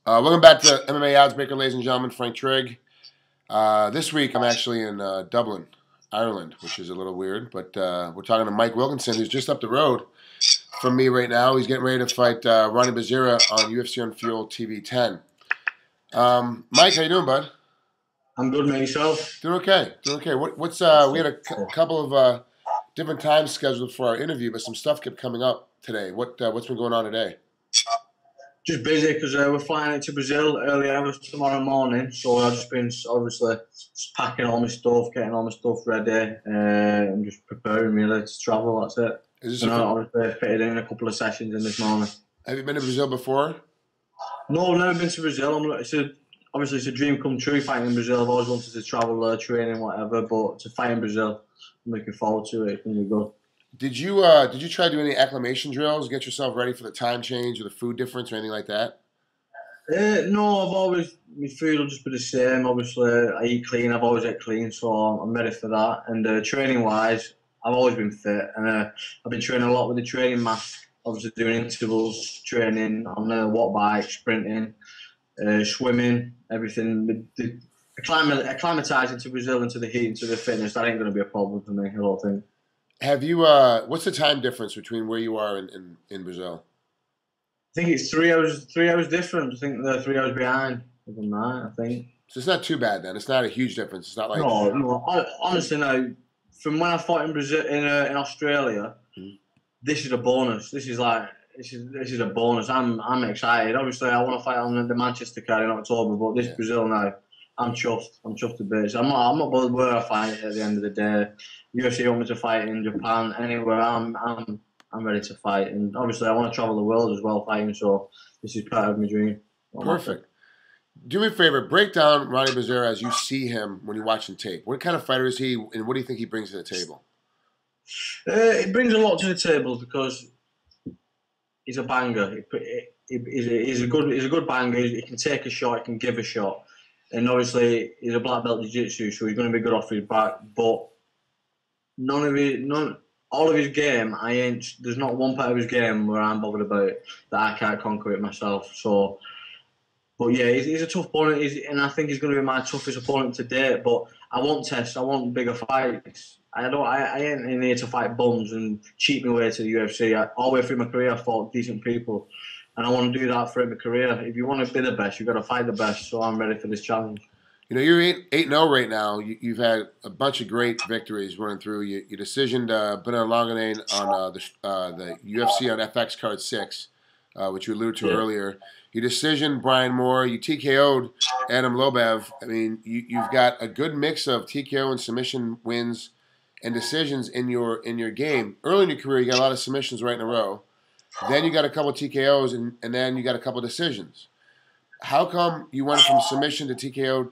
Welcome back to MMA Oddsbreaker, ladies and gentlemen. Frank Trigg. This week I'm actually in Dublin, Ireland, which is a little weird, but we're talking to Mike Wilkinson, who's just up the road from me right now. He's getting ready to fight Rony Jason on UFC on Fuel TV 10. Mike, how you doing, bud? I'm good, mate. Yourself? Doing okay. What's we had a couple of different times scheduled for our interview, but some stuff kept coming up today. What's been going on today? Just busy because we're flying into Brazil early hours tomorrow morning. So I've just been obviously just packing all my stuff, getting all my stuff ready, and just preparing really to travel. That's it. And I obviously fitted in a couple of sessions in this morning. Have you been to Brazil before? No, I've never been to Brazil. Obviously it's a dream come true fighting in Brazil. I've always wanted to travel there, training, whatever. But to fight in Brazil, I'm looking forward to it. It's going to be good. Did you try to do any acclimation drills, get yourself ready for the time change or the food difference or anything like that? No, my food will just be the same. Obviously, I eat clean. I've always ate clean, so I'm ready for that. And training-wise, I've always been fit. And I've been training a lot with the training mat. Obviously, doing intervals, training on the watt bike, sprinting, swimming, everything. Acclimatising to Brazil, into the heat, into the fitness, that ain't going to be a problem for me, I don't think. Have you? What's the time difference between where you are in Brazil? I think it's 3 hours. 3 hours different. I think they're 3 hours behind. Than that, I think. So it's not too bad then. It's not a huge difference. It's not like no. Honestly, no. From when I fought in Brazil, in Australia, this is a bonus. This is a bonus. I'm excited. Obviously, I want to fight on the Manchester card in October, but this Brazil now, I'm chuffed. I'm chuffed to bits. I'm not bothered where I fight at the end of the day. UFC want me to fight in Japan, anywhere. I'm ready to fight, and obviously I want to travel the world as well fighting. So this is part of my dream. Perfect. Do me a favor. Break down Rony Jason as you see him when you watch him tape. What kind of fighter is he, and what do you think he brings to the table? He brings a lot to the table because he's a banger. He's a good banger. He can take a shot. He can give a shot. And obviously, he's a black belt jiu-jitsu, so he's going to be good off his back. But all of his game, there's not one part of his game where I'm bothered about that I can't conquer it myself. So, but yeah, he's a tough opponent, and I think he's going to be my toughest opponent to date. But I want tests. I want bigger fights. I ain't in here to fight bums and cheat my way to the UFC. All the way through my career, I fought decent people. And I want to do that throughout my career. If you want to be the best, you've got to fight the best. So I'm ready for this challenge. You know, you're 8-0 right now. You've had a bunch of great victories running through. You decisioned Bernard Longanane on the UFC on FX Card 6, which you alluded to earlier. You decisioned Brian Moore. You TKO'd Adam Lobev. I mean, you've got a good mix of TKO and submission wins and decisions in your game. Early in your career, you got a lot of submissions right in a row. Then you got a couple of TKOs, and then you got a couple of decisions. How come you went from submission to TKO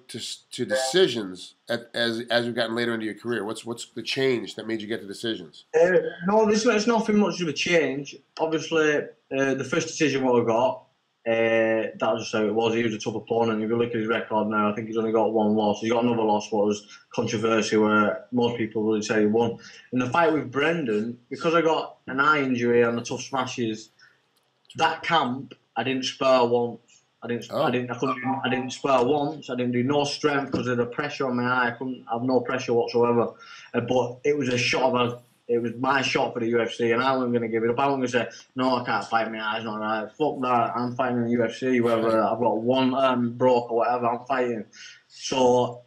to decisions as you've gotten later into your career? What's the change that made you get to decisions? No, it's nothing much of a change. Obviously, the first decision what I got, that was just how it was. He was a tough opponent. If you look at his record now, I think he's only got one loss. He's got another loss, what was controversial, where most people would say he won. In the fight with Brendan, because I got an eye injury on the tough smashes, that camp I didn't spar once. I didn't spar once. I didn't do no strength because of the pressure on my eye. I couldn't have no pressure whatsoever. But it was it was my shot for the UFC, and I wasn't going to give it up. I wasn't going to say, no, I can't fight, my eye's not right. Fuck that, I'm fighting in the UFC, whether I've got one arm broke or whatever, I'm fighting. So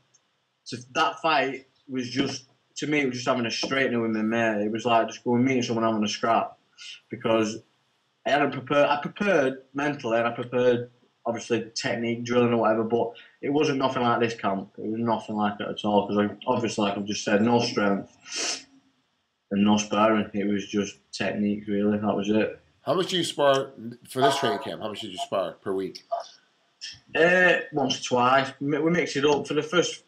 that fight was just, to me, it was just having a straightener with my mate. It was like just going meeting someone having a scrap. Because I prepared mentally, and I prepared, obviously, technique, drilling or whatever, but it wasn't nothing like this camp. It was nothing like it at all, because obviously, like I've just said, no strength and no sparring. It was just technique, really. That was it. How much do you spar for this training camp? How much did you spar per week? Once or twice. We mix it up. For the first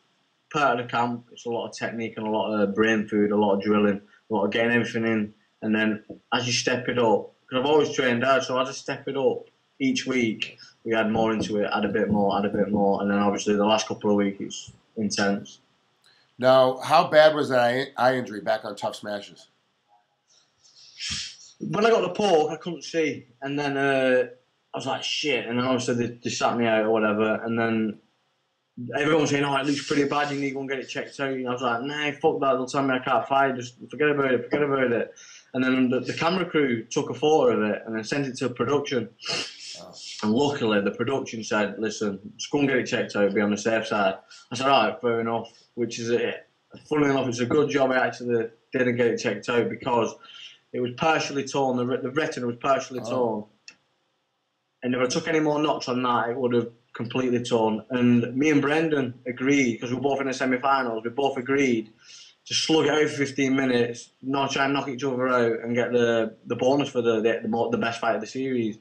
part of the camp, it's a lot of technique and a lot of brain food, a lot of drilling, a lot of getting everything in. And then as you step it up, because I've always trained hard, so as I step it up each week, we add more into it, add a bit more, and then obviously the last couple of weeks it's intense. Now, how bad was that eye injury back on Tough Smashes? When I got the poke, I couldn't see, and then I was like, shit. And then obviously they sat me out or whatever. And then everyone was saying, oh, it looks pretty bad. You need to go and get it checked out. And I was like, nah, fuck that. They'll tell me I can't fight. Just forget about it. Forget about it. And then the camera crew took a photo of it and then sent it to production. Oh. And luckily, the production said, listen, just go and get it checked out. Be on the safe side. I said, all right, fair enough. Which is, funnily enough, it's a good job I actually didn't get it checked out because it was partially torn. The retina was partially torn. And if I took any more knocks on that, it would have completely torn. And me and Brendan agreed, because we were both in the semi-finals, we both agreed to slug it out for 15 minutes, not try and knock each other out, and get the bonus for the best fight of the series.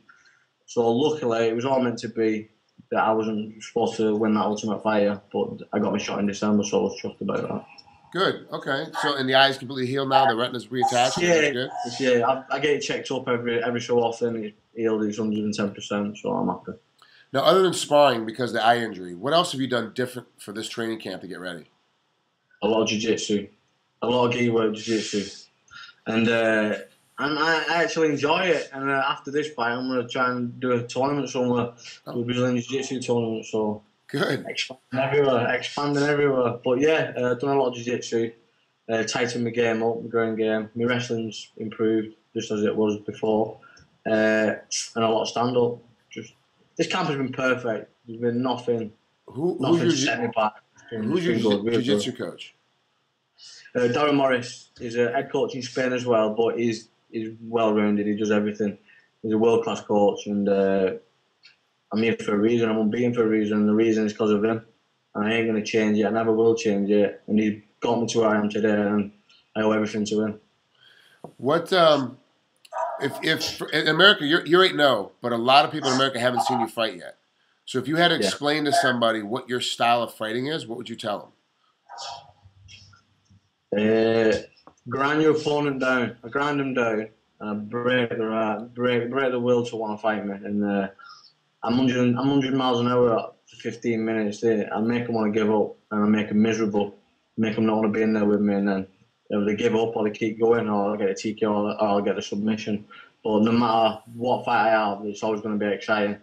So luckily, it was all meant to be that I wasn't supposed to win that Ultimate Fighter, but I got my shot in December, so I was chuffed about that. Good. Okay. So, and the eye's completely healed now. The retina's reattached. Yeah. Good. Yeah. I get it checked up every so often. It's healed. It's 110%. So I'm happy. Now, other than sparring because of the eye injury, what else have you done different for this training camp to get ready? A lot of jiu-jitsu, a lot of gi work jiu-jitsu, and I actually enjoy it. And after this fight, I'm gonna try and do a tournament somewhere, a Brazilian jiu-jitsu tournament. So. Good. Expanding everywhere. But yeah, done a lot of jiu-jitsu, tightened my game up, my ground game. My wrestling's improved just as it was before, and a lot of stand-up. Just this camp has been perfect. There's been nothing to set me back. Who's your jiu-jitsu coach? Darren Morris. He's a head coach in Spain as well, but he's well-rounded. He does everything. He's a world-class coach, and I'm here for a reason. I'm unbeaten for a reason. And the reason is because of him. And I ain't going to change it. I never will change it. And he got me to where I am today, and I owe everything to him. What if in America you're 8-0, but a lot of people in America haven't seen you fight yet. So if you had to explain to somebody what your style of fighting is, what would you tell them? Grind your opponent down. I grind them down, and I break the will to want to fight me. And I'm 100 miles an hour for 15 minutes. I make them want to give up, and I make them miserable. Make them not want to be in there with me, and then either they give up or they keep going, or I'll get a TK or I'll get a submission. But no matter what fight I have, it's always going to be exciting.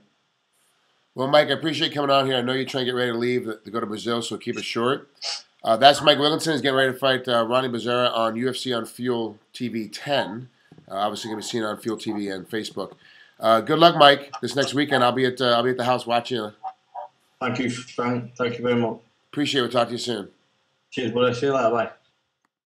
Well, Mike, I appreciate you coming on here. I know you're trying to get ready to leave to go to Brazil, so keep it short. That's Mike Wilkinson. He's getting ready to fight Rony Jason on UFC on Fuel TV 10. Obviously, going to be seen on Fuel TV and Facebook. Good luck, Mike. This next weekend, I'll be at the house watching you. Thank you, Frank. Thank you very much. Appreciate it. We'll talk to you soon. Cheers, buddy. See you later. Bye.